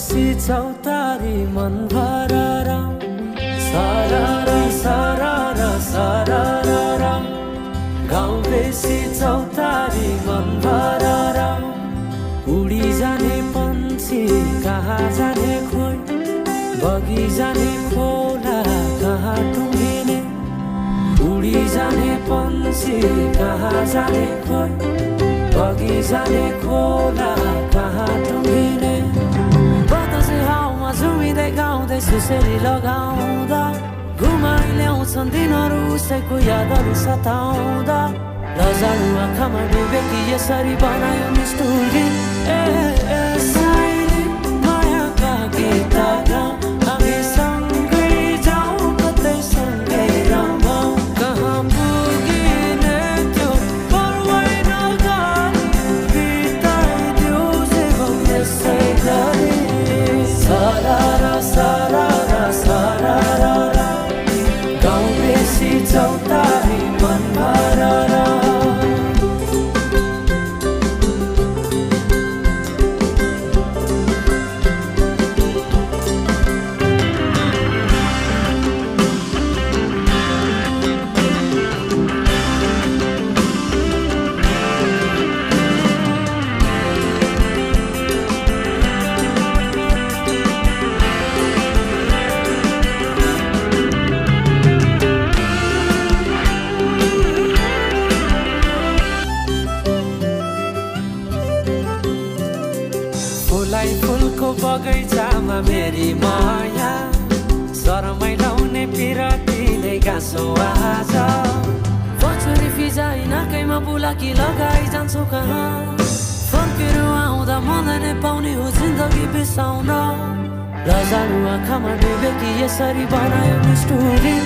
बेसी चौतारी मन भरर सरर सरर सरर गाउँ बेसी चौतारी मन भरर उडी जाने पन्छी कहाँ जाने खोइ बगी जाने खोला कहाँ टुङ्गिने उडी जाने पन्छी कहाँ जाने खोइ बगी जाने खोला कहाँ टुङ्गिने बतासे हाउमा झुमिँदै गाउँदै सुसेली लगाउँदा घुमाइ ल्याउँछन् दिनहरू उसैको यादहरू सताउँदा लजालु आँखामा डुबे कि यसरी बनायो निष्ठुरी साइली मायाका गीतका हामी सँगै जाउँ कतै सँगै रमाउँ कहाँ पुगिने त्यो पर्वै नगरी बिताइदियो जीवन यसै गरी सरर सरर सरर गाउँ बेसी चौतारी मन भरर फुलाई फुलको बगैँचामा मेरी माया शरमै लाउने पिरती नै गाँसो आज पछुरी फिजाइ नाकैमा बुलाकी लगाइ जान्छौ कहाँ फर्केर आउँदा मलाई नै पाउने हो जिन्दगी बिसाउन लजालु आँखामा डुबे कि यसरी बनायो निष्ठुरी